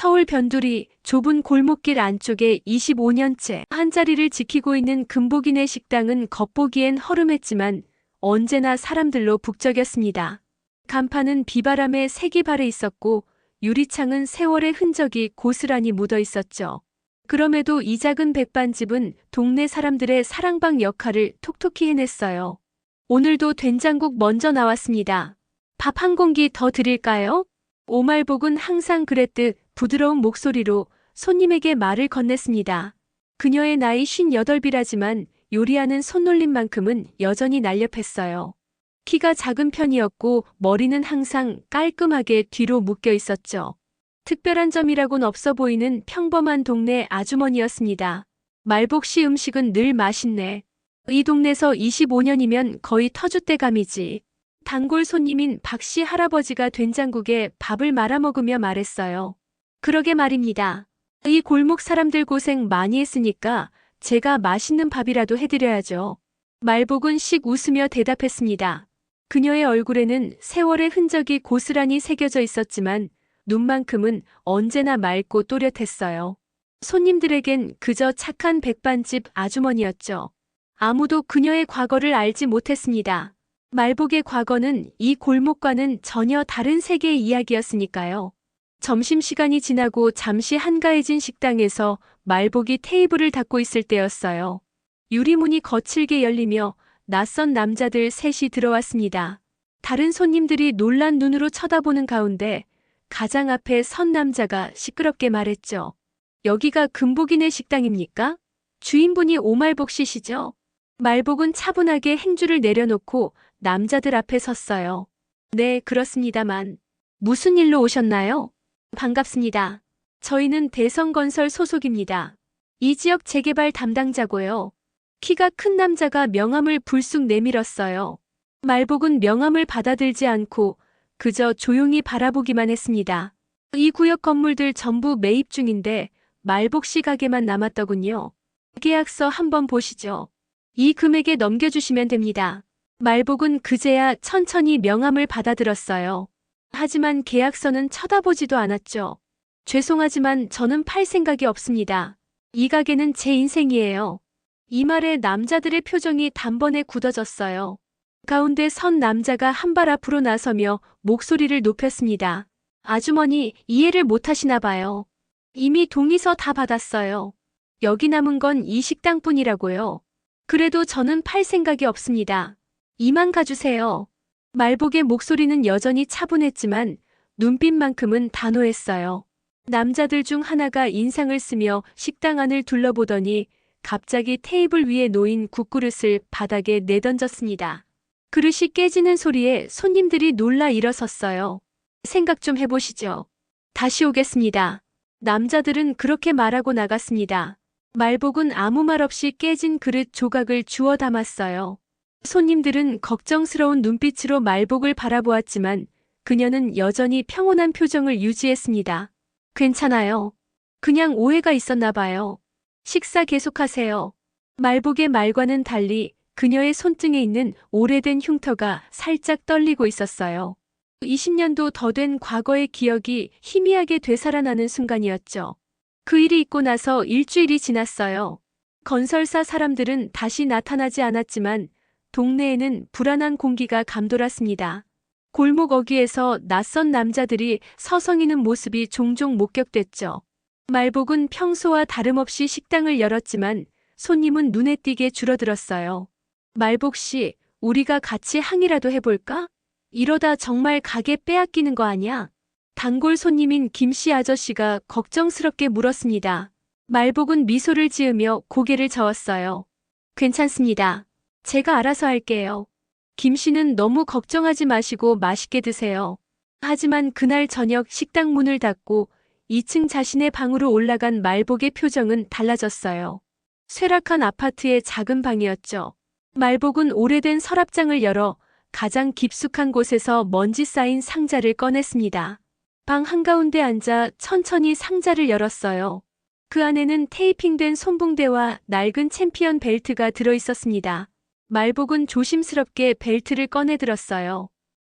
서울 변두리 좁은 골목길 안쪽에 25년째 한자리를 지키고 있는 금복이네 식당은 겉보기엔 허름했지만 언제나 사람들로 북적였습니다. 간판은 비바람에 색이 바래 있었고 유리창은 세월의 흔적이 고스란히 묻어 있었죠. 그럼에도 이 작은 백반집은 동네 사람들의 사랑방 역할을 톡톡히 해냈어요. 오늘도 된장국 먼저 나왔습니다. 밥 한 공기 더 드릴까요? 오말복은 항상 그랬듯 부드러운 목소리로 손님에게 말을 건넸습니다. 그녀의 나이 58이라지만 요리하는 손놀림만큼은 여전히 날렵했어요. 키가 작은 편이었고 머리는 항상 깔끔하게 뒤로 묶여 있었죠. 특별한 점이라곤 없어 보이는 평범한 동네 아주머니였습니다. 말복씨 음식은 늘 맛있네. 이 동네에서 25년이면 거의 터줏대감이지. 단골 손님인 박씨 할아버지가 된장국에 밥을 말아먹으며 말했어요. 그러게 말입니다. 이 골목 사람들 고생 많이 했으니까 제가 맛있는 밥이라도 해드려야죠. 말복은 씩 웃으며 대답했습니다. 그녀의 얼굴에는 세월의 흔적이 고스란히 새겨져 있었지만 눈만큼은 언제나 맑고 또렷했어요. 손님들에겐 그저 착한 백반집 아주머니였죠. 아무도 그녀의 과거를 알지 못했습니다. 말복의 과거는 이 골목과는 전혀 다른 세계의 이야기였으니까요. 점심시간이 지나고 잠시 한가해진 식당에서 말복이 테이블을 닫고 있을 때였어요. 유리문이 거칠게 열리며 낯선 남자들 셋이 들어왔습니다. 다른 손님들이 놀란 눈으로 쳐다보는 가운데 가장 앞에 선 남자가 시끄럽게 말했죠. 여기가 금복이네 식당입니까? 주인분이 오말복 씨시죠? 말복은 차분하게 행주를 내려놓고 남자들 앞에 섰어요. 네, 그렇습니다만. 무슨 일로 오셨나요? 반갑습니다. 저희는 대성건설 소속입니다. 이 지역 재개발 담당자고요. 키가 큰 남자가 명함을 불쑥 내밀었어요. 말복은 명함을 받아들지 않고 그저 조용히 바라보기만 했습니다. 이 구역 건물들 전부 매입 중인데 말복 씨 가게만 남았더군요. 계약서 한번 보시죠. 이 금액에 넘겨주시면 됩니다. 말복은 그제야 천천히 명함을 받아들었어요. 하지만 계약서는 쳐다보지도 않았죠. 죄송하지만 저는 팔 생각이 없습니다. 이 가게는 제 인생이에요. 이 말에 남자들의 표정이 단번에 굳어졌어요. 가운데 선 남자가 한 발 앞으로 나서며 목소리를 높였습니다. 아주머니, 이해를 못하시나 봐요. 이미 동의서 다 받았어요. 여기 남은 건 이 식당뿐이라고요. 그래도 저는 팔 생각이 없습니다. 이만 가주세요. 말복의 목소리는 여전히 차분했지만 눈빛만큼은 단호했어요. 남자들 중 하나가 인상을 쓰며 식당 안을 둘러보더니 갑자기 테이블 위에 놓인 국그릇을 바닥에 내던졌습니다. 그릇이 깨지는 소리에 손님들이 놀라 일어섰어요. 생각 좀 해보시죠. 다시 오겠습니다. 남자들은 그렇게 말하고 나갔습니다. 말복은 아무 말 없이 깨진 그릇 조각을 주워 담았어요. 손님들은 걱정스러운 눈빛으로 말복을 바라보았지만 그녀는 여전히 평온한 표정을 유지했습니다. 괜찮아요. 그냥 오해가 있었나 봐요. 식사 계속하세요. 말복의 말과는 달리 그녀의 손등에 있는 오래된 흉터가 살짝 떨리고 있었어요. 20년도 더 된 과거의 기억이 희미하게 되살아나는 순간이었죠. 그 일이 있고 나서 일주일이 지났어요. 건설사 사람들은 다시 나타나지 않았지만 동네에는 불안한 공기가 감돌았습니다. 골목 어귀에서 낯선 남자들이 서성이는 모습이 종종 목격됐죠. 말복은 평소와 다름없이 식당을 열었지만 손님은 눈에 띄게 줄어들었어요. 말복 씨, 우리가 같이 항의라도 해볼까? 이러다 정말 가게 빼앗기는 거 아니야? 단골 손님인 김씨 아저씨가 걱정스럽게 물었습니다. 말복은 미소를 지으며 고개를 저었어요. 괜찮습니다. 제가 알아서 할게요. 김씨는 너무 걱정하지 마시고 맛있게 드세요. 하지만 그날 저녁 식당 문을 닫고 2층 자신의 방으로 올라간 말복의 표정은 달라졌어요. 쇠락한 아파트의 작은 방이었죠. 말복은 오래된 서랍장을 열어 가장 깊숙한 곳에서 먼지 쌓인 상자를 꺼냈습니다. 방 한가운데 앉아 천천히 상자를 열었어요. 그 안에는 테이핑된 손붕대와 낡은 챔피언 벨트가 들어있었습니다. 말복은 조심스럽게 벨트를 꺼내들었어요.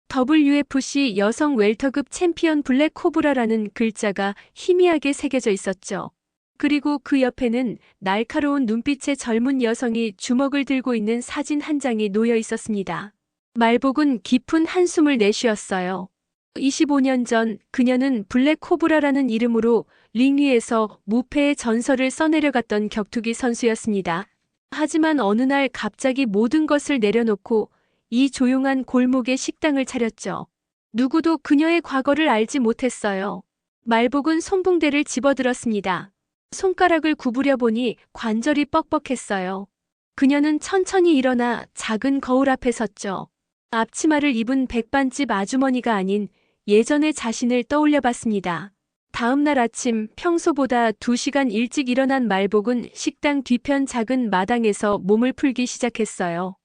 WFC 여성 웰터급 챔피언 블랙 코브라라는 글자가 희미하게 새겨져 있었죠. 그리고 그 옆에는 날카로운 눈빛의 젊은 여성이 주먹을 들고 있는 사진 한 장이 놓여 있었습니다. 말복은 깊은 한숨을 내쉬었어요. 25년 전 그녀는 블랙 코브라라는 이름으로 링 위에서 무패의 전설을 써내려갔던 격투기 선수였습니다. 하지만 어느 날 갑자기 모든 것을 내려놓고 이 조용한 골목에 식당을 차렸죠. 누구도 그녀의 과거를 알지 못했어요. 말복은 손붕대를 집어들었습니다. 손가락을 구부려 보니 관절이 뻑뻑했어요. 그녀는 천천히 일어나 작은 거울 앞에 섰죠. 앞치마를 입은 백반집 아주머니가 아닌 예전의 자신을 떠올려 봤습니다. 다음 날 아침 평소보다 2시간 일찍 일어난 말복은 식당 뒤편 작은 마당에서 몸을 풀기 시작했어요.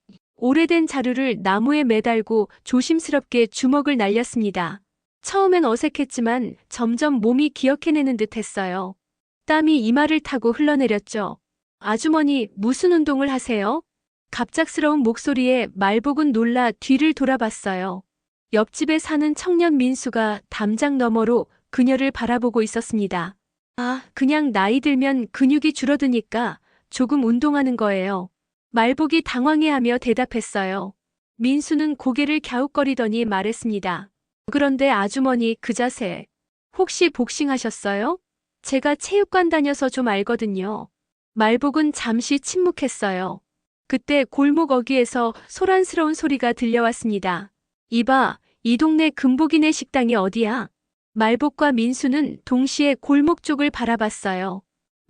오래된 자루를 나무에 매달고 조심스럽게 주먹을 날렸습니다. 처음엔 어색했지만 점점 몸이 기억해내는 듯 했어요. 땀이 이마를 타고 흘러내렸죠. 아주머니, 무슨 운동을 하세요? 갑작스러운 목소리에 말복은 놀라 뒤를 돌아봤어요. 옆집에 사는 청년 민수가 담장 너머로 그녀를 바라보고 있었습니다. 아, 그냥 나이 들면 근육이 줄어드니까 조금 운동하는 거예요. 말복이 당황해하며 대답했어요. 민수는 고개를 갸웃거리더니 말했습니다. 그런데 아주머니 그 자세, 혹시 복싱하셨어요? 제가 체육관 다녀서 좀 알거든요. 말복은 잠시 침묵했어요. 그때 골목 어귀에서 소란스러운 소리가 들려왔습니다. 이봐, 이 동네 금복이네 식당이 어디야? 말복과 민수는 동시에 골목 쪽을 바라봤어요.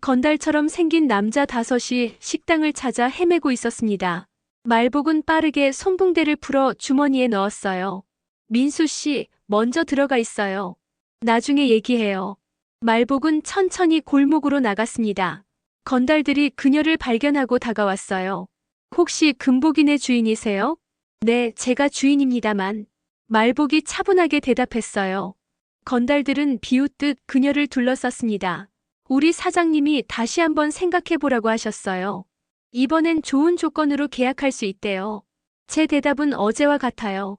건달처럼 생긴 남자 5이 식당을 찾아 헤매고 있었습니다. 말복은 빠르게 손붕대를 풀어 주머니에 넣었어요. 민수 씨, 먼저 들어가 있어요. 나중에 얘기해요. 말복은 천천히 골목으로 나갔습니다. 건달들이 그녀를 발견하고 다가왔어요. 혹시 금복이네 주인이세요? 네, 제가 주인입니다만. 말복이 차분하게 대답했어요. 건달들은 비웃듯 그녀를 둘러쌌습니다. 우리 사장님이 다시 한번 생각해보라고 하셨어요. 이번엔 좋은 조건으로 계약할 수 있대요. 제 대답은 어제와 같아요.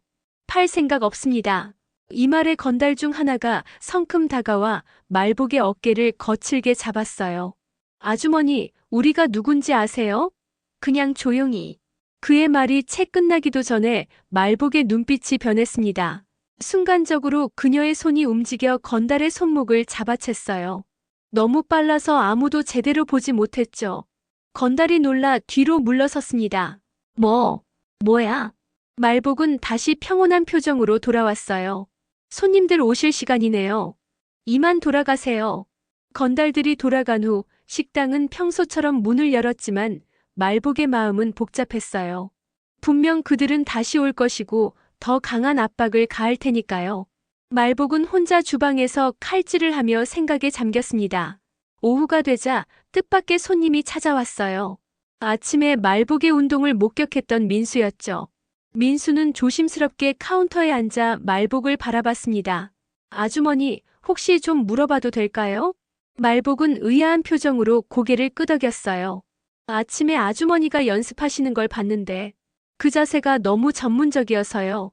팔 생각 없습니다. 이 말에 건달 중 하나가 성큼 다가와 말복의 어깨를 거칠게 잡았어요. 아주머니, 우리가 누군지 아세요? 그냥 조용히. 그의 말이 채 끝나기도 전에 말복의 눈빛이 변했습니다. 순간적으로 그녀의 손이 움직여 건달의 손목을 잡아챘어요. 너무 빨라서 아무도 제대로 보지 못했죠. 건달이 놀라 뒤로 물러섰습니다. 뭐야? 말복은 다시 평온한 표정으로 돌아왔어요. 손님들 오실 시간이네요. 이만 돌아가세요. 건달들이 돌아간 후 식당은 평소처럼 문을 열었지만 말복의 마음은 복잡했어요. 분명 그들은 다시 올 것이고 더 강한 압박을 가할 테니까요. 말복은 혼자 주방에서 칼질을 하며 생각에 잠겼습니다. 오후가 되자 뜻밖의 손님이 찾아왔어요. 아침에 말복의 운동을 목격했던 민수였죠. 민수는 조심스럽게 카운터에 앉아 말복을 바라봤습니다. 아주머니, 혹시 좀 물어봐도 될까요? 말복은 의아한 표정으로 고개를 끄덕였어요. 아침에 아주머니가 연습하시는 걸 봤는데 그 자세가 너무 전문적이어서요.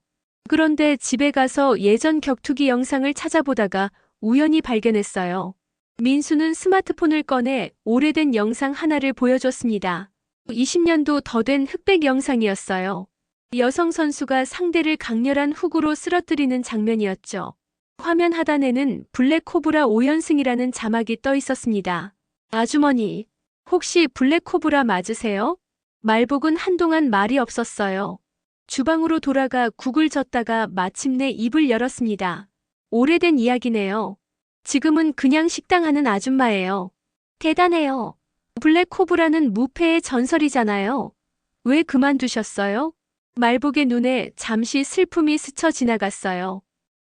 그런데 집에 가서 예전 격투기 영상을 찾아보다가 우연히 발견했어요. 민수는 스마트폰을 꺼내 오래된 영상 하나를 보여줬습니다. 20년도 더 된 흑백 영상이었어요. 여성 선수가 상대를 강렬한 훅으로 쓰러뜨리는 장면이었죠. 화면 하단에는 블랙 코브라 5연승이라는 자막이 떠 있었습니다. 아주머니, 혹시 블랙 코브라 맞으세요? 말복은 한동안 말이 없었어요. 주방으로 돌아가 국을 젓다가 마침내 입을 열었습니다. 오래된 이야기네요. 지금은 그냥 식당 하는 아줌마예요. 대단해요. 블랙 코브라는 무패의 전설이잖아요. 왜 그만두셨어요? 말복의 눈에 잠시 슬픔이 스쳐 지나갔어요.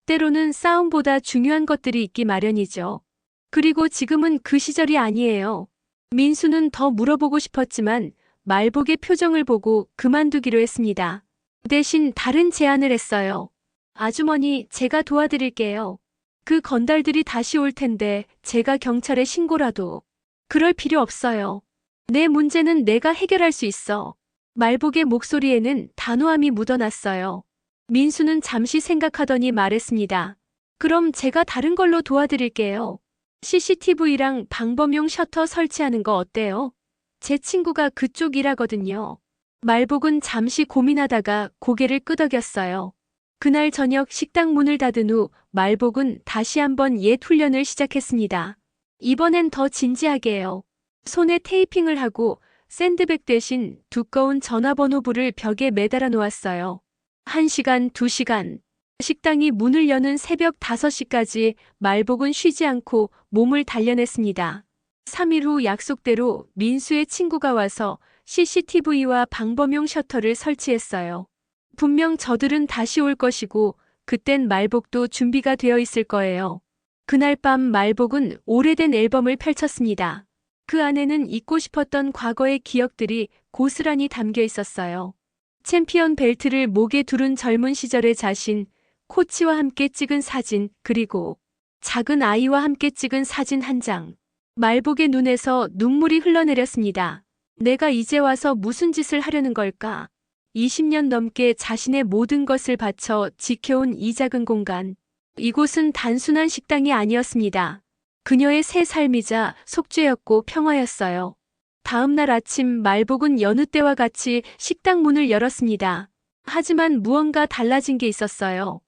때로는 싸움보다 중요한 것들이 있기 마련이죠. 그리고 지금은 그 시절이 아니에요. 민수는 더 물어보고 싶었지만 말복의 표정을 보고 그만두기로 했습니다. 대신 다른 제안을 했어요. 아주머니, 제가 도와드릴게요. 그 건달들이 다시 올 텐데 제가 경찰에 신고라도. 그럴 필요 없어요. 내 문제는 내가 해결할 수 있어. 말복의 목소리에는 단호함이 묻어났어요. 민수는 잠시 생각하더니 말했습니다. 그럼 제가 다른 걸로 도와드릴게요. CCTV랑 방범용 셔터 설치하는 거 어때요? 제 친구가 그쪽 일하거든요. 말복은 잠시 고민하다가 고개를 끄덕였어요. 그날 저녁 식당 문을 닫은 후 말복은 다시 한번 옛 훈련을 시작했습니다. 이번엔 더 진지하게요. 손에 테이핑을 하고 샌드백 대신 두꺼운 전화번호부를 벽에 매달아 놓았어요. 1시간, 2시간. 식당이 문을 여는 새벽 5시까지 말복은 쉬지 않고 몸을 단련했습니다. 3일 후 약속대로 민수의 친구가 와서 CCTV와 방범용 셔터를 설치했어요. 분명 저들은 다시 올 것이고 그땐 말복도 준비가 되어 있을 거예요. 그날 밤 말복은 오래된 앨범을 펼쳤습니다. 그 안에는 잊고 싶었던 과거의 기억들이 고스란히 담겨 있었어요. 챔피언 벨트를 목에 두른 젊은 시절의 자신, 코치와 함께 찍은 사진, 그리고 작은 아이와 함께 찍은 사진 한 장. 말복의 눈에서 눈물이 흘러내렸습니다. 내가 이제 와서 무슨 짓을 하려는 걸까? 20년 넘게 자신의 모든 것을 바쳐 지켜온 이 작은 공간. 이곳은 단순한 식당이 아니었습니다. 그녀의 새 삶이자 속죄였고 평화였어요. 다음 날 아침 말복은 여느 때와 같이 식당 문을 열었습니다. 하지만 무언가 달라진 게 있었어요.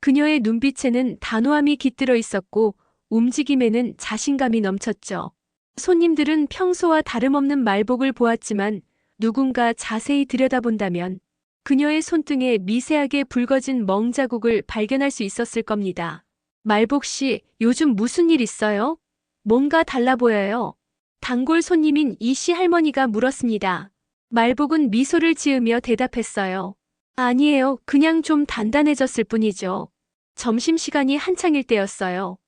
그녀의 눈빛에는 단호함이 깃들어 있었고 움직임에는 자신감이 넘쳤죠. 손님들은 평소와 다름없는 말복을 보았지만 누군가 자세히 들여다본다면 그녀의 손등에 미세하게 붉어진 멍자국을 발견할 수 있었을 겁니다. 말복 씨, 요즘 무슨 일 있어요? 뭔가 달라 보여요. 단골 손님인 이 씨 할머니가 물었습니다. 말복은 미소를 지으며 대답했어요. 아니에요. 그냥 좀 단단해졌을 뿐이죠. 점심시간이 한창일 때였어요.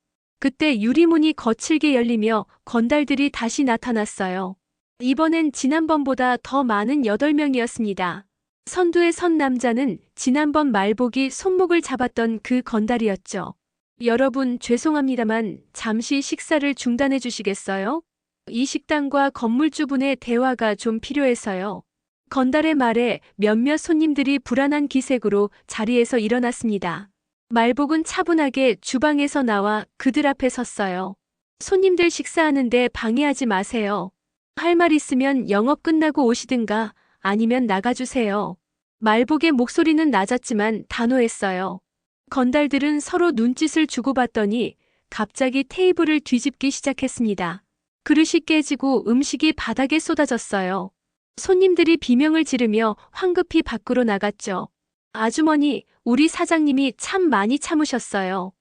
그때 유리문이 거칠게 열리며 건달들이 다시 나타났어요. 이번엔 지난번보다 더 많은 8명이었습니다. 선두에 선 남자는 지난번 말복이 손목을 잡았던 그 건달이었죠. 여러분, 죄송합니다만 잠시 식사를 중단해 주시겠어요? 이 식당과 건물주분의 대화가 좀 필요해서요. 건달의 말에 몇몇 손님들이 불안한 기색으로 자리에서 일어났습니다. 말복은 차분하게 주방에서 나와 그들 앞에 섰어요. 손님들 식사하는데 방해하지 마세요. 할 말 있으면 영업 끝나고 오시든가 아니면 나가주세요. 말복의 목소리는 낮았지만 단호했어요. 건달들은 서로 눈짓을 주고받더니 갑자기 테이블을 뒤집기 시작했습니다. 그릇이 깨지고 음식이 바닥에 쏟아졌어요. 손님들이 비명을 지르며 황급히 밖으로 나갔죠. 아주머니, 우리 사장님이 참 많이 참으셨어요.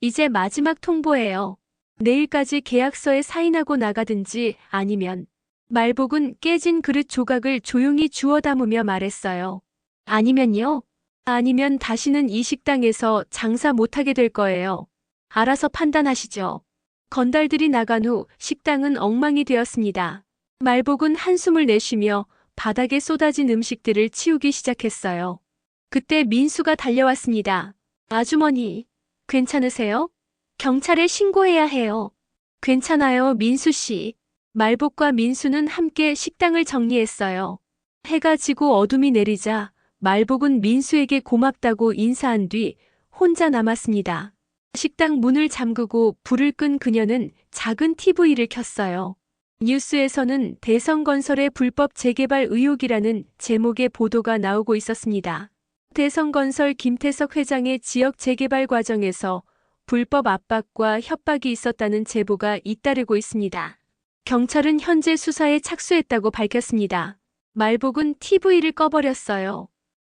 이제 마지막 통보예요. 내일까지 계약서에 사인하고 나가든지 아니면 말복은 깨진 그릇 조각을 조용히 주워 담으며 말했어요. 아니면요? 아니면 다시는 이 식당에서 장사 못하게 될 거예요. 알아서 판단하시죠. 건달들이 나간 후 식당은 엉망이 되었습니다. 말복은 한숨을 내쉬며 바닥에 쏟아진 음식들을 치우기 시작했어요. 그때 민수가 달려왔습니다. 아주머니, 괜찮으세요? 경찰에 신고해야 해요. 괜찮아요, 민수 씨. 말복과 민수는 함께 식당을 정리했어요. 해가 지고 어둠이 내리자 말복은 민수에게 고맙다고 인사한 뒤 혼자 남았습니다. 식당 문을 잠그고 불을 끈 그녀는 작은 TV를 켰어요. 뉴스에서는 대성건설의 불법 재개발 의혹이라는 제목의 보도가 나오고 있었습니다. 대성건설 김태석 회장의 지역 재개발 과정에서 불법 압박과 협박이 있었다는 제보가 잇따르고 있습니다. 경찰은 현재 수사에 착수했다고 밝혔습니다. 말복은 TV를 꺼버렸어요.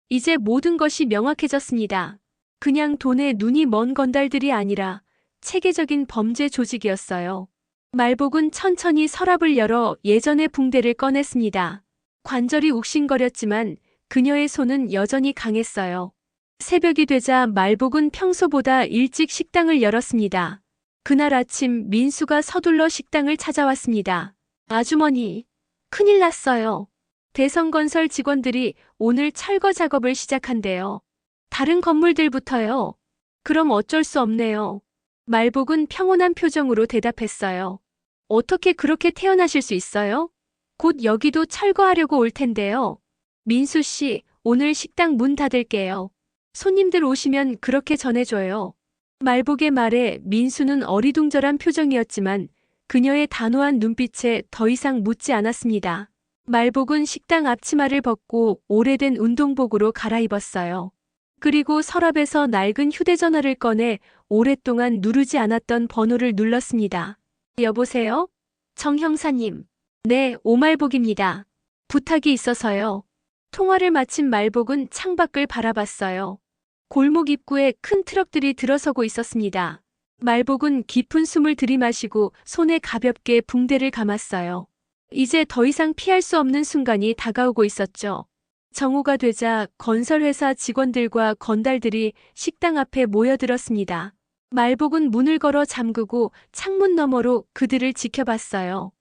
이제 모든 것이 명확해졌습니다. 그냥 돈에 눈이 먼 건달들이 아니라 체계적인 범죄 조직이었어요. 말복은 천천히 서랍을 열어 예전의 붕대를 꺼냈습니다. 관절이 욱신거렸지만 그녀의 손은 여전히 강했어요. 새벽이 되자 말복은 평소보다 일찍 식당을 열었습니다. 그날 아침 민수가 서둘러 식당을 찾아왔습니다. 아주머니, 큰일 났어요. 대성건설 직원들이 오늘 철거 작업을 시작한대요. 다른 건물들부터요. 그럼 어쩔 수 없네요. 말복은 평온한 표정으로 대답했어요. 어떻게 그렇게 태어나실 수 있어요? 곧 여기도 철거하려고 올 텐데요. 민수 씨, 오늘 식당 문 닫을게요. 손님들 오시면 그렇게 전해줘요. 말복의 말에 민수는 어리둥절한 표정이었지만 그녀의 단호한 눈빛에 더 이상 묻지 않았습니다. 말복은 식당 앞치마를 벗고 오래된 운동복으로 갈아입었어요. 그리고 서랍에서 낡은 휴대전화를 꺼내 오랫동안 누르지 않았던 번호를 눌렀습니다. 여보세요? 정 형사님. 네, 오말복입니다. 부탁이 있어서요. 통화를 마친 말복은 창밖을 바라봤어요. 골목 입구에 큰 트럭들이 들어서고 있었습니다. 말복은 깊은 숨을 들이마시고 손에 가볍게 붕대를 감았어요. 이제 더 이상 피할 수 없는 순간이 다가오고 있었죠. 정오가 되자 건설회사 직원들과 건달들이 식당 앞에 모여들었습니다. 말복은 문을 걸어 잠그고 창문 너머로 그들을 지켜봤어요.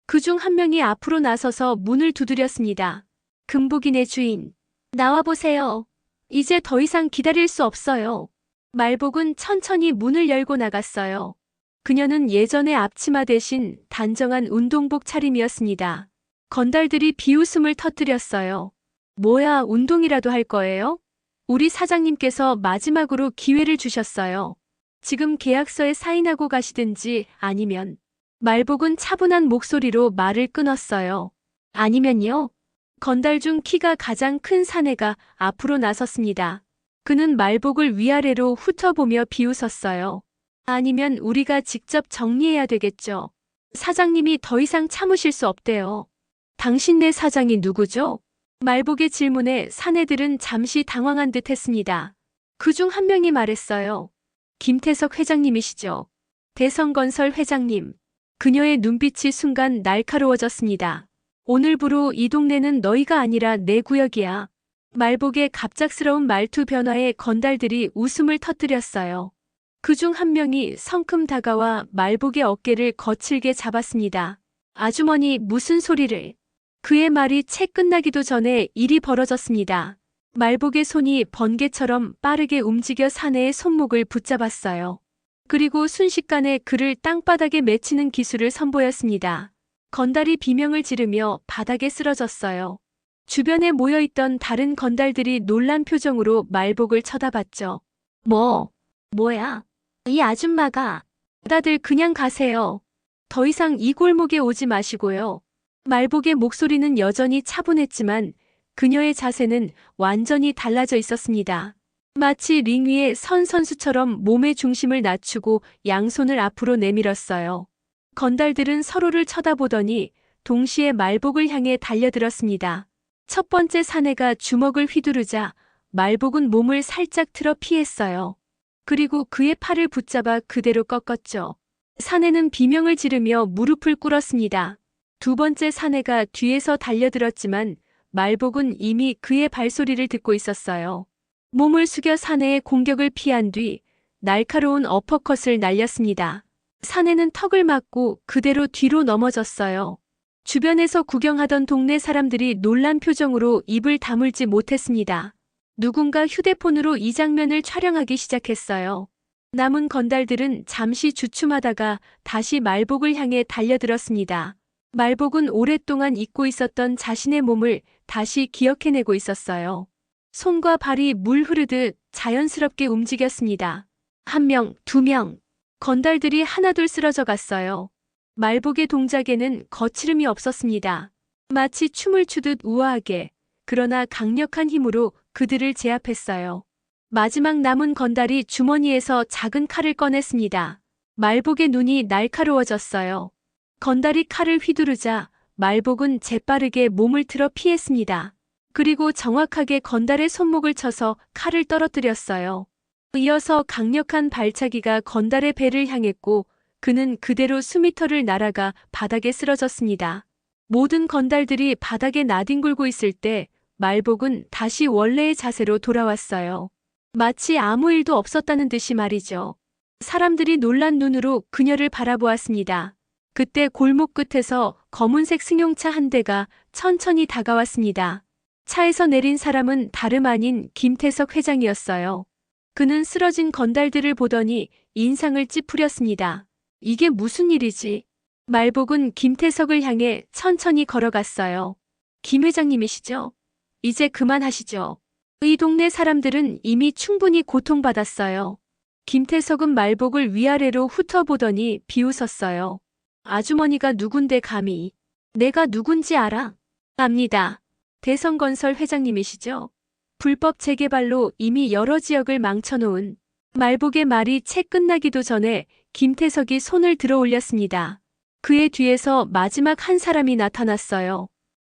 그중 한 명이 앞으로 나서서 문을 두드렸습니다. 금복인의 주인, 나와보세요. 이제 더 이상 기다릴 수 없어요. 말복은 천천히 문을 열고 나갔어요. 그녀는 예전의 앞치마 대신 단정한 운동복 차림이었습니다. 건달들이 비웃음을 터뜨렸어요. 뭐야, 운동이라도 할 거예요? 우리 사장님께서 마지막으로 기회를 주셨어요. 지금 계약서에 사인하고 가시든지 아니면. 말복은 차분한 목소리로 말을 끊었어요. 아니면요? 건달 중 키가 가장 큰 사내가 앞으로 나섰습니다. 그는 말복을 위아래로 훑어보며 비웃었어요. 아니면 우리가 직접 정리해야 되겠죠. 사장님이 더 이상 참으실 수 없대요. 당신네 사장이 누구죠? 말복의 질문에 사내들은 잠시 당황한 듯 했습니다. 그중 한 명이 말했어요. 김태석 회장님이시죠. 대성건설 회장님. 그녀의 눈빛이 순간 날카로워졌습니다. 오늘부로 이 동네는 너희가 아니라 내 구역이야. 말복의 갑작스러운 말투 변화에 건달들이 웃음을 터뜨렸어요. 그중 한 명이 성큼 다가와 말복의 어깨를 거칠게 잡았습니다. 아주머니, 무슨 소리를. 그의 말이 채 끝나기도 전에 일이 벌어졌습니다. 말복의 손이 번개처럼 빠르게 움직여 사내의 손목을 붙잡았어요. 그리고 순식간에 그를 땅바닥에 맺히는 기술을 선보였습니다. 건달이 비명을 지르며 바닥에 쓰러졌어요. 주변에 모여있던 다른 건달들이 놀란 표정으로 말복을 쳐다봤죠. 뭐야? 이 아줌마가. 다들 그냥 가세요. 더 이상 이 골목에 오지 마시고요. 말복의 목소리는 여전히 차분했지만 그녀의 자세는 완전히 달라져 있었습니다. 마치 링 위에 선 선수처럼 몸의 중심을 낮추고 양손을 앞으로 내밀었어요. 건달들은 서로를 쳐다보더니 동시에 말복을 향해 달려들었습니다. 첫 번째 사내가 주먹을 휘두르자 말복은 몸을 살짝 틀어 피했어요. 그리고 그의 팔을 붙잡아 그대로 꺾었죠. 사내는 비명을 지르며 무릎을 꿇었습니다. 두 번째 사내가 뒤에서 달려들었지만 말복은 이미 그의 발소리를 듣고 있었어요. 몸을 숙여 사내의 공격을 피한 뒤 날카로운 어퍼컷을 날렸습니다. 사내는 턱을 맞고 그대로 뒤로 넘어졌어요. 주변에서 구경하던 동네 사람들이 놀란 표정으로 입을 다물지 못했습니다. 누군가 휴대폰으로 이 장면을 촬영하기 시작했어요. 남은 건달들은 잠시 주춤하다가 다시 말복을 향해 달려들었습니다. 말복은 오랫동안 잊고 있었던 자신의 몸을 다시 기억해내고 있었어요. 손과 발이 물 흐르듯 자연스럽게 움직였습니다. 한 명, 두 명. 건달들이 하나둘 쓰러져 갔어요. 말복의 동작에는 거칠음이 없었습니다. 마치 춤을 추듯 우아하게, 그러나 강력한 힘으로 그들을 제압했어요. 마지막 남은 건달이 주머니에서 작은 칼을 꺼냈습니다. 말복의 눈이 날카로워졌어요. 건달이 칼을 휘두르자 말복은 재빠르게 몸을 틀어 피했습니다. 그리고 정확하게 건달의 손목을 쳐서 칼을 떨어뜨렸어요. 이어서 강력한 발차기가 건달의 배를 향했고 그는 그대로 수미터를 날아가 바닥에 쓰러졌습니다. 모든 건달들이 바닥에 나뒹굴고 있을 때 말복은 다시 원래의 자세로 돌아왔어요. 마치 아무 일도 없었다는 듯이 말이죠. 사람들이 놀란 눈으로 그녀를 바라보았습니다. 그때 골목 끝에서 검은색 승용차 한 대가 천천히 다가왔습니다. 차에서 내린 사람은 다름 아닌 김태석 회장이었어요. 그는 쓰러진 건달들을 보더니 인상을 찌푸렸습니다. 이게 무슨 일이지? 말복은 김태석을 향해 천천히 걸어갔어요. 김 회장님이시죠? 이제 그만하시죠. 이 동네 사람들은 이미 충분히 고통받았어요. 김태석은 말복을 위아래로 훑어보더니 비웃었어요. 아주머니가 누군데 감히. 내가 누군지 알아? 압니다. 대성건설 회장님이시죠? 불법 재개발로 이미 여러 지역을 망쳐놓은. 말복의 말이 채 끝나기도 전에 김태석이 손을 들어 올렸습니다. 그의 뒤에서 마지막 한 사람이 나타났어요.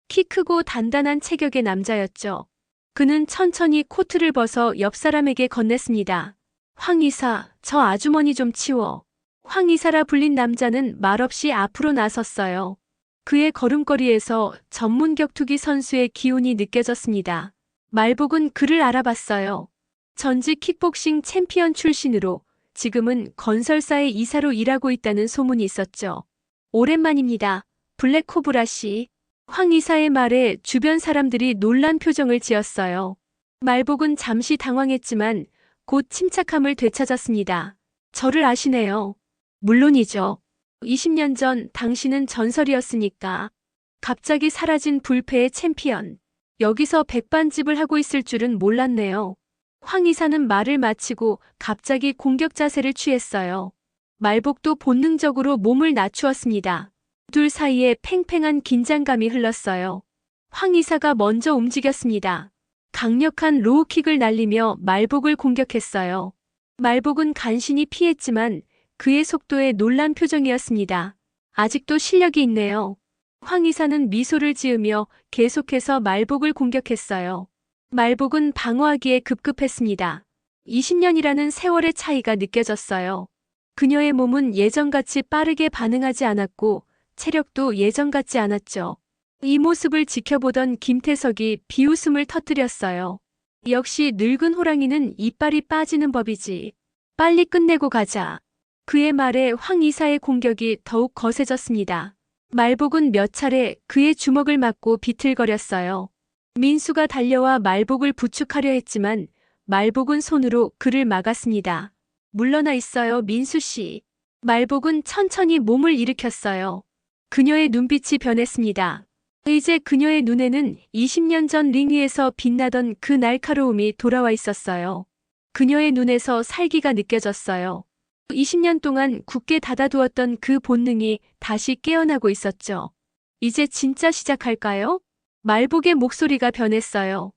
키 크고 단단한 체격의 남자였죠. 그는 천천히 코트를 벗어 옆 사람에게 건넸습니다. 황 이사, 저 아주머니 좀 치워. 황 이사라 불린 남자는 말없이 앞으로 나섰어요. 그의 걸음걸이에서 전문 격투기 선수의 기운이 느껴졌습니다. 말복은 그를 알아봤어요. 전직 킥복싱 챔피언 출신으로 지금은 건설사의 이사로 일하고 있다는 소문이 있었죠. 오랜만입니다. 블랙코브라 씨. 황 이사의 말에 주변 사람들이 놀란 표정을 지었어요. 말복은 잠시 당황했지만 곧 침착함을 되찾았습니다. 저를 아시네요. 물론이죠. 20년 전 당신은 전설이었으니까. 갑자기 사라진 불패의 챔피언. 여기서 백반집을 하고 있을 줄은 몰랐네요. 황 이사는 말을 마치고 갑자기 공격 자세를 취했어요. 말복도 본능적으로 몸을 낮추었습니다. 둘 사이에 팽팽한 긴장감이 흘렀어요. 황 이사가 먼저 움직였습니다. 강력한 로우킥을 날리며 말복을 공격했어요. 말복은 간신히 피했지만 그의 속도에 놀란 표정이었습니다. 아직도 실력이 있네요. 황 이사는 미소를 지으며 계속해서 말복을 공격했어요. 말복은 방어하기에 급급했습니다. 20년이라는 세월의 차이가 느껴졌어요. 그녀의 몸은 예전같이 빠르게 반응하지 않았고 체력도 예전 같지 않았죠. 이 모습을 지켜보던 김태석이 비웃음을 터뜨렸어요. 역시 늙은 호랑이는 이빨이 빠지는 법이지. 빨리 끝내고 가자. 그의 말에 황 이사의 공격이 더욱 거세졌습니다. 말복은 몇 차례 그의 주먹을 맞고 비틀거렸어요. 민수가 달려와 말복을 부축하려 했지만 말복은 손으로 그를 막았습니다. 물러나 있어요, 민수 씨. 말복은 천천히 몸을 일으켰어요. 그녀의 눈빛이 변했습니다. 이제 그녀의 눈에는 20년 전 링 위에서 빛나던 그 날카로움이 돌아와 있었어요. 그녀의 눈에서 살기가 느껴졌어요. 20년 동안 굳게 닫아두었던 그 본능이 다시 깨어나고 있었죠. 이제 진짜 시작할까요? 말복의 목소리가 변했어요.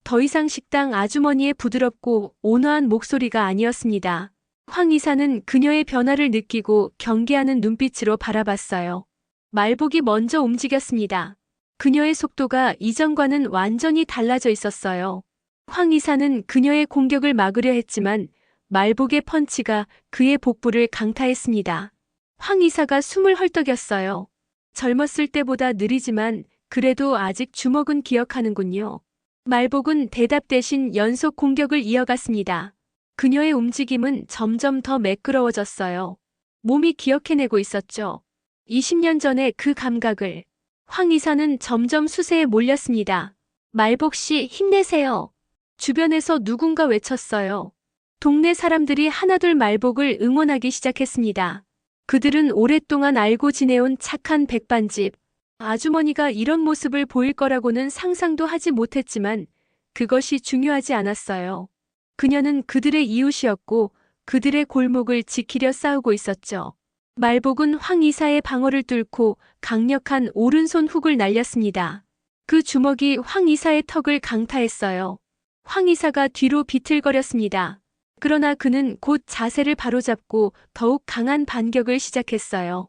더 이상 식당 아주머니의 부드럽고 온화한 목소리가 아니었습니다. 황 이사는 그녀의 변화를 느끼고 경계하는 눈빛으로 바라봤어요. 말복이 먼저 움직였습니다. 그녀의 속도가 이전과는 완전히 달라져 있었어요. 황 이사는 그녀의 공격을 막으려 했지만 말복의 펀치가 그의 복부를 강타했습니다. 황 이사가 숨을 헐떡였어요. 젊었을 때보다 느리지만 그래도 아직 주먹은 기억하는군요. 말복은 대답 대신 연속 공격을 이어갔습니다. 그녀의 움직임은 점점 더 매끄러워졌어요. 몸이 기억해내고 있었죠. 20년 전의 그 감각을. 황 이사는 점점 수세에 몰렸습니다. 말복 씨, 힘내세요. 주변에서 누군가 외쳤어요. 동네 사람들이 하나둘 말복을 응원하기 시작했습니다. 그들은 오랫동안 알고 지내온 착한 백반집 아주머니가 이런 모습을 보일 거라고는 상상도 하지 못했지만 그것이 중요하지 않았어요. 그녀는 그들의 이웃이었고 그들의 골목을 지키려 싸우고 있었죠. 말복은 황 이사의 방어를 뚫고 강력한 오른손 훅을 날렸습니다. 그 주먹이 황 이사의 턱을 강타했어요. 황 이사가 뒤로 비틀거렸습니다. 그러나 그는 곧 자세를 바로잡고 더욱 강한 반격을 시작했어요.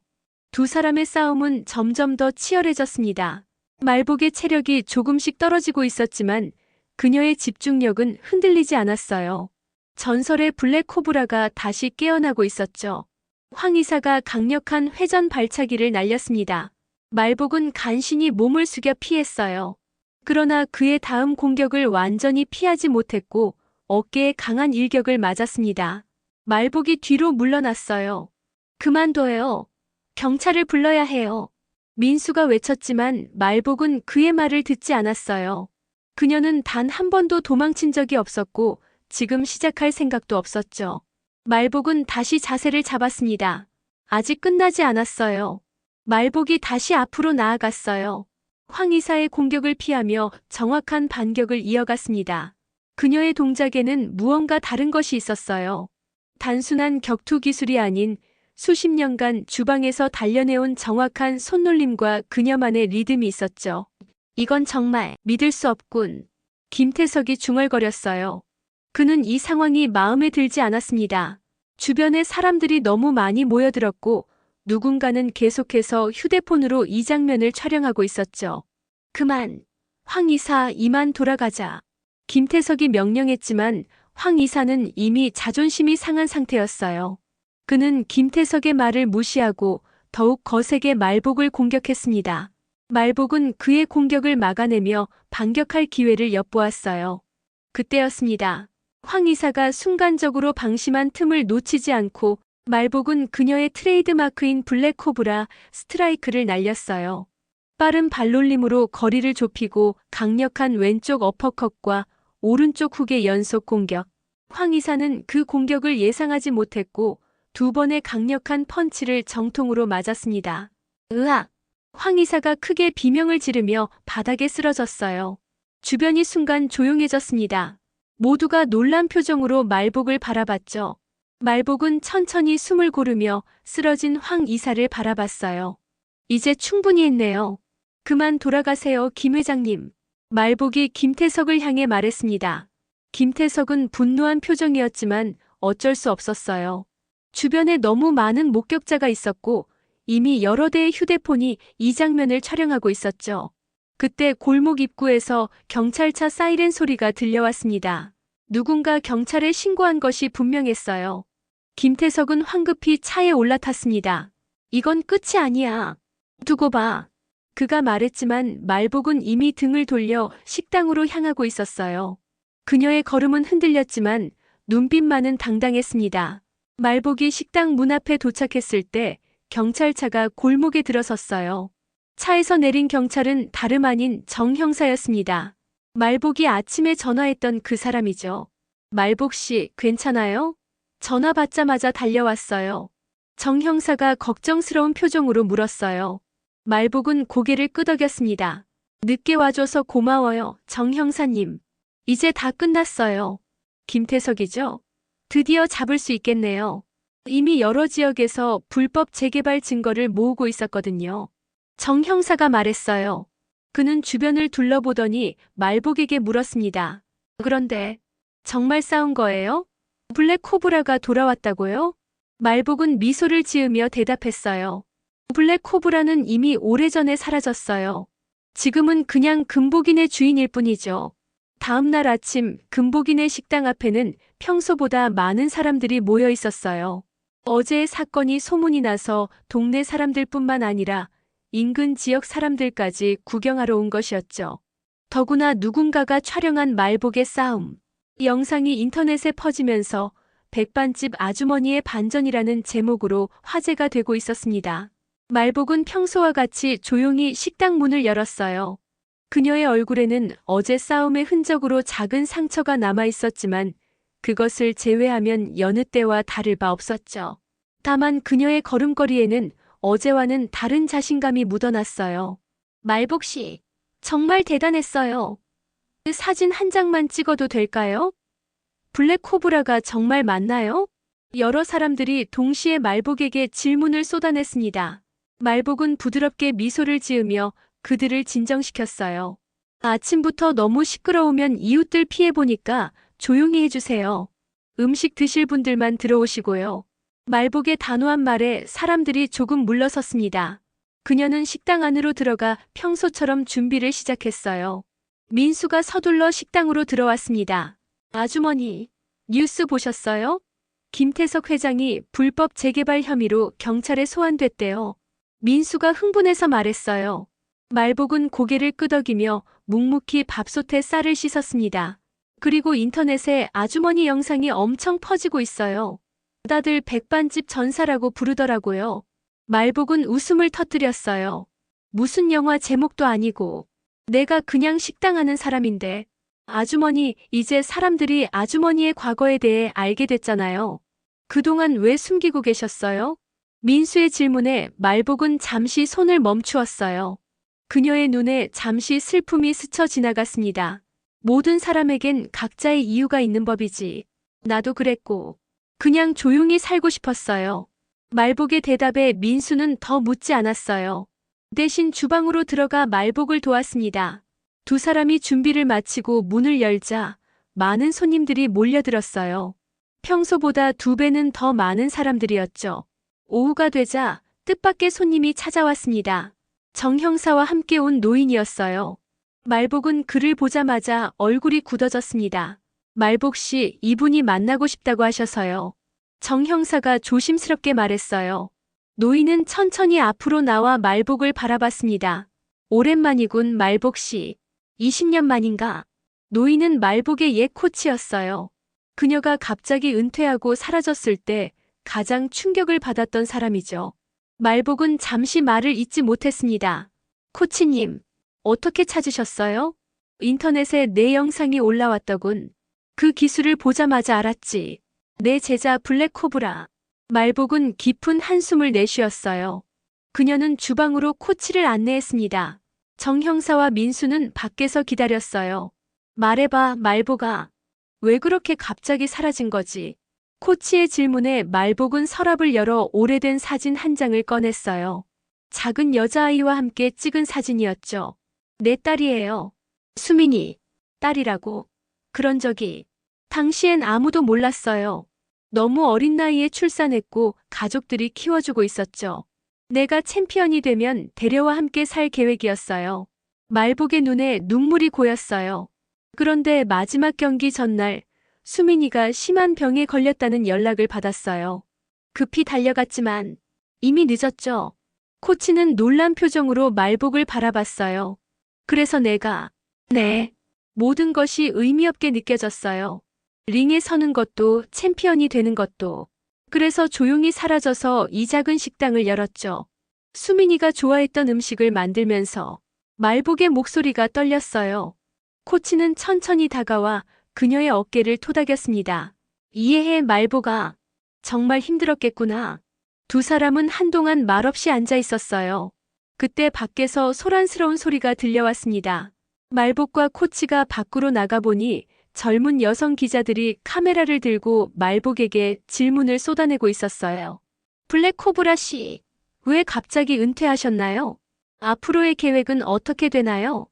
두 사람의 싸움은 점점 더 치열해졌습니다. 말복의 체력이 조금씩 떨어지고 있었지만 그녀의 집중력은 흔들리지 않았어요. 전설의 블랙코브라가 다시 깨어나고 있었죠. 황 이사가 강력한 회전 발차기를 날렸습니다. 말복은 간신히 몸을 숙여 피했어요. 그러나 그의 다음 공격을 완전히 피하지 못했고 어깨에 강한 일격을 맞았습니다. 말복이 뒤로 물러났어요. 그만둬요. 경찰을 불러야 해요. 민수가 외쳤지만 말복은 그의 말을 듣지 않았어요. 그녀는 단 한 번도 도망친 적이 없었고 지금 시작할 생각도 없었죠. 말복은 다시 자세를 잡았습니다. 아직 끝나지 않았어요. 말복이 다시 앞으로 나아갔어요. 황 이사의 공격을 피하며 정확한 반격을 이어갔습니다. 그녀의 동작에는 무언가 다른 것이 있었어요. 단순한 격투 기술이 아닌 수십 년간 주방에서 단련해온 정확한 손놀림과 그녀만의 리듬이 있었죠. 이건 정말 믿을 수 없군. 김태석이 중얼거렸어요. 그는 이 상황이 마음에 들지 않았습니다. 주변에 사람들이 너무 많이 모여들었고 누군가는 계속해서 휴대폰으로 이 장면을 촬영하고 있었죠. 그만. 황 이사 이만 돌아가자. 김태석이 명령했지만 황 이사는 이미 자존심이 상한 상태였어요. 그는 김태석의 말을 무시하고 더욱 거세게 말복을 공격했습니다. 말복은 그의 공격을 막아내며 반격할 기회를 엿보았어요. 그때였습니다. 황 이사가 순간적으로 방심한 틈을 놓치지 않고 말복은 그녀의 트레이드마크인 블랙코브라 스트라이크를 날렸어요. 빠른 발놀림으로 거리를 좁히고 강력한 왼쪽 어퍼컷과 오른쪽 훅의 연속 공격. 황 이사는 그 공격을 예상하지 못했고 두 번의 강력한 펀치를 정통으로 맞았습니다. 으악! 황 이사가 크게 비명을 지르며 바닥에 쓰러졌어요. 주변이 순간 조용해졌습니다. 모두가 놀란 표정으로 말복을 바라봤죠. 말복은 천천히 숨을 고르며 쓰러진 황 이사를 바라봤어요. 이제 충분히 했네요. 그만 돌아가세요, 김 회장님. 말복이 김태석을 향해 말했습니다. 김태석은 분노한 표정이었지만 어쩔 수 없었어요. 주변에 너무 많은 목격자가 있었고 이미 여러 대의 휴대폰이 이 장면을 촬영하고 있었죠. 그때 골목 입구에서 경찰차 사이렌 소리가 들려왔습니다. 누군가 경찰에 신고한 것이 분명했어요. 김태석은 황급히 차에 올라탔습니다. 이건 끝이 아니야. 두고 봐. 그가 말했지만 말복은 이미 등을 돌려 식당으로 향하고 있었어요. 그녀의 걸음은 흔들렸지만 눈빛만은 당당했습니다. 말복이 식당 문 앞에 도착했을 때 경찰차가 골목에 들어섰어요. 차에서 내린 경찰은 다름 아닌 정 형사였습니다. 말복이 아침에 전화했던 그 사람이죠. 말복 씨, 괜찮아요? 전화 받자마자 달려왔어요. 정 형사가 걱정스러운 표정으로 물었어요. 말복은 고개를 끄덕였습니다. 늦게 와줘서 고마워요, 정 형사님. 이제 다 끝났어요. 김태석이죠? 드디어 잡을 수 있겠네요. 이미 여러 지역에서 불법 재개발 증거를 모으고 있었거든요. 정 형사가 말했어요. 그는 주변을 둘러보더니 말복에게 물었습니다. 그런데 정말 싸운 거예요? 블랙 코브라가 돌아왔다고요? 말복은 미소를 지으며 대답했어요. 블랙 코브라는 이미 오래전에 사라졌어요. 지금은 그냥 금복인의 주인일 뿐이죠. 다음 날 아침 금복인의 식당 앞에는 평소보다 많은 사람들이 모여 있었어요. 어제의 사건이 소문이 나서 동네 사람들뿐만 아니라 인근 지역 사람들까지 구경하러 온 것이었죠. 더구나 누군가가 촬영한 말복의 싸움. 영상이 인터넷에 퍼지면서 백반집 아주머니의 반전이라는 제목으로 화제가 되고 있었습니다. 말복은 평소와 같이 조용히 식당 문을 열었어요. 그녀의 얼굴에는 어제 싸움의 흔적으로 작은 상처가 남아 있었지만 그것을 제외하면 여느 때와 다를 바 없었죠. 다만 그녀의 걸음걸이에는 어제와는 다른 자신감이 묻어났어요. 말복 씨, 정말 대단했어요. 그 사진 한 장만 찍어도 될까요? 블랙 코브라가 정말 맞나요? 여러 사람들이 동시에 말복에게 질문을 쏟아냈습니다. 말복은 부드럽게 미소를 지으며 그들을 진정시켰어요. 아침부터 너무 시끄러우면 이웃들 피해보니까 조용히 해주세요. 음식 드실 분들만 들어오시고요. 말복의 단호한 말에 사람들이 조금 물러섰습니다. 그녀는 식당 안으로 들어가 평소처럼 준비를 시작했어요. 민수가 서둘러 식당으로 들어왔습니다. 아주머니, 뉴스 보셨어요? 김태석 회장이 불법 재개발 혐의로 경찰에 소환됐대요. 민수가 흥분해서 말했어요. 말복은 고개를 끄덕이며 묵묵히 밥솥에 쌀을 씻었습니다. 그리고 인터넷에 아주머니 영상이 엄청 퍼지고 있어요. 다들 백반집 전사라고 부르더라고요. 말복은 웃음을 터뜨렸어요. 무슨 영화 제목도 아니고 내가 그냥 식당 하는 사람인데. 아주머니, 이제 사람들이 아주머니의 과거에 대해 알게 됐잖아요. 그동안 왜 숨기고 계셨어요? 민수의 질문에 말복은 잠시 손을 멈추었어요. 그녀의 눈에 잠시 슬픔이 스쳐 지나갔습니다. 모든 사람에겐 각자의 이유가 있는 법이지. 나도 그랬고. 그냥 조용히 살고 싶었어요. 말복의 대답에 민수는 더 묻지 않았어요. 대신 주방으로 들어가 말복을 도왔습니다. 두 사람이 준비를 마치고 문을 열자 많은 손님들이 몰려들었어요. 평소보다 2배는 더 많은 사람들이었죠. 오후가 되자 뜻밖의 손님이 찾아왔습니다. 정 형사와 함께 온 노인이었어요. 말복은 그를 보자마자 얼굴이 굳어졌습니다. 말복 씨, 이분이 만나고 싶다고 하셔서요. 정 형사가 조심스럽게 말했어요. 노인은 천천히 앞으로 나와 말복을 바라봤습니다. 오랜만이군, 말복 씨. 20년 만인가? 노인은 말복의 옛 코치였어요. 그녀가 갑자기 은퇴하고 사라졌을 때 가장 충격을 받았던 사람이죠. 말복은 잠시 말을 잇지 못했습니다. 코치님, 어떻게 찾으셨어요? 인터넷에 내 영상이 올라왔더군. 그 기술을 보자마자 알았지. 내 제자 블랙코브라. 말복은 깊은 한숨을 내쉬었어요. 그녀는 주방으로 코치를 안내했습니다. 정 형사와 민수는 밖에서 기다렸어요. 말해봐, 말복아. 왜 그렇게 갑자기 사라진 거지? 코치의 질문에 말복은 서랍을 열어 오래된 사진 한 장을 꺼냈어요. 작은 여자아이와 함께 찍은 사진이었죠. 내 딸이에요. 수민이. 딸이라고. 그런 적이. 당시엔 아무도 몰랐어요. 너무 어린 나이에 출산했고 가족들이 키워주고 있었죠. 내가 챔피언이 되면 대려와 함께 살 계획이었어요. 말복의 눈에 눈물이 고였어요. 그런데 마지막 경기 전날 수민이가 심한 병에 걸렸다는 연락을 받았어요. 급히 달려갔지만 이미 늦었죠. 코치는 놀란 표정으로 말복을 바라봤어요. 그래서 내가 모든 것이 의미 없게 느껴졌어요. 링에 서는 것도 챔피언이 되는 것도. 그래서 조용히 사라져서 이 작은 식당을 열었죠. 수민이가 좋아했던 음식을 만들면서 말복의 목소리가 떨렸어요. 코치는 천천히 다가와 그녀의 어깨를 토닥였습니다. 이해해, 말복아. 정말 힘들었겠구나. 두 사람은 한동안 말없이 앉아 있었어요. 그때 밖에서 소란스러운 소리가 들려왔습니다. 말복과 코치가 밖으로 나가보니 젊은 여성 기자들이 카메라를 들고 말복에게 질문을 쏟아내고 있었어요. 블랙코브라 씨, 왜 갑자기 은퇴하셨나요? 앞으로의 계획은 어떻게 되나요?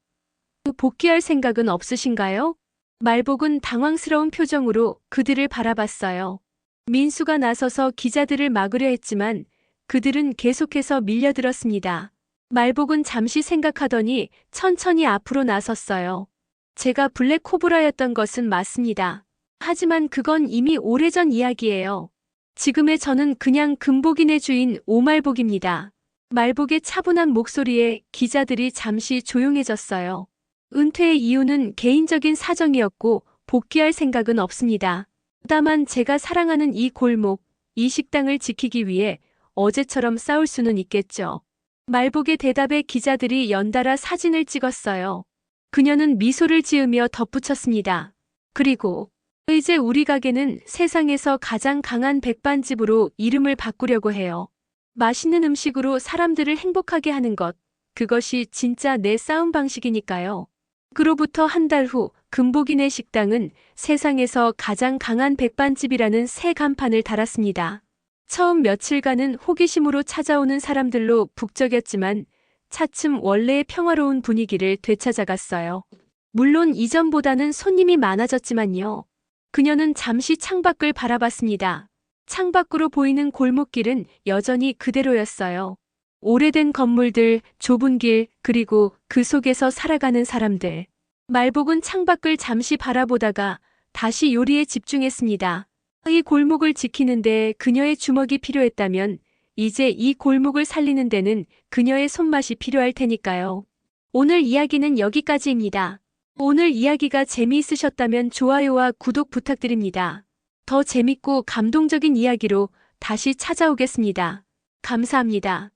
복귀할 생각은 없으신가요? 말복은 당황스러운 표정으로 그들을 바라봤어요. 민수가 나서서 기자들을 막으려 했지만 그들은 계속해서 밀려들었습니다. 말복은 잠시 생각하더니 천천히 앞으로 나섰어요. 제가 블랙코브라였던 것은 맞습니다. 하지만 그건 이미 오래전 이야기예요. 지금의 저는 그냥 금복인의 주인 오말복입니다. 말복의 차분한 목소리에 기자들이 잠시 조용해졌어요. 은퇴의 이유는 개인적인 사정이었고 복귀할 생각은 없습니다. 다만 제가 사랑하는 이 골목, 이 식당을 지키기 위해 어제처럼 싸울 수는 있겠죠. 말복의 대답에 기자들이 연달아 사진을 찍었어요. 그녀는 미소를 지으며 덧붙였습니다. 그리고 이제 우리 가게는 세상에서 가장 강한 백반집으로 이름을 바꾸려고 해요. 맛있는 음식으로 사람들을 행복하게 하는 것, 그것이 진짜 내 싸움 방식이니까요. 그로부터 한 달 후 금복인의 식당은 세상에서 가장 강한 백반집이라는 새 간판을 달았습니다. 처음 며칠간은 호기심으로 찾아오는 사람들로 북적였지만 차츰 원래의 평화로운 분위기를 되찾아갔어요. 물론 이전보다는 손님이 많아졌지만요. 그녀는 잠시 창밖을 바라봤습니다. 창밖으로 보이는 골목길은 여전히 그대로였어요. 오래된 건물들, 좁은 길, 그리고 그 속에서 살아가는 사람들. 말복은 창밖을 잠시 바라보다가 다시 요리에 집중했습니다. 이 골목을 지키는데 그녀의 주먹이 필요했다면 이제 이 골목을 살리는 데는 그녀의 손맛이 필요할 테니까요. 오늘 이야기는 여기까지입니다. 오늘 이야기가 재미있으셨다면 좋아요와 구독 부탁드립니다. 더 재밌고 감동적인 이야기로 다시 찾아오겠습니다. 감사합니다.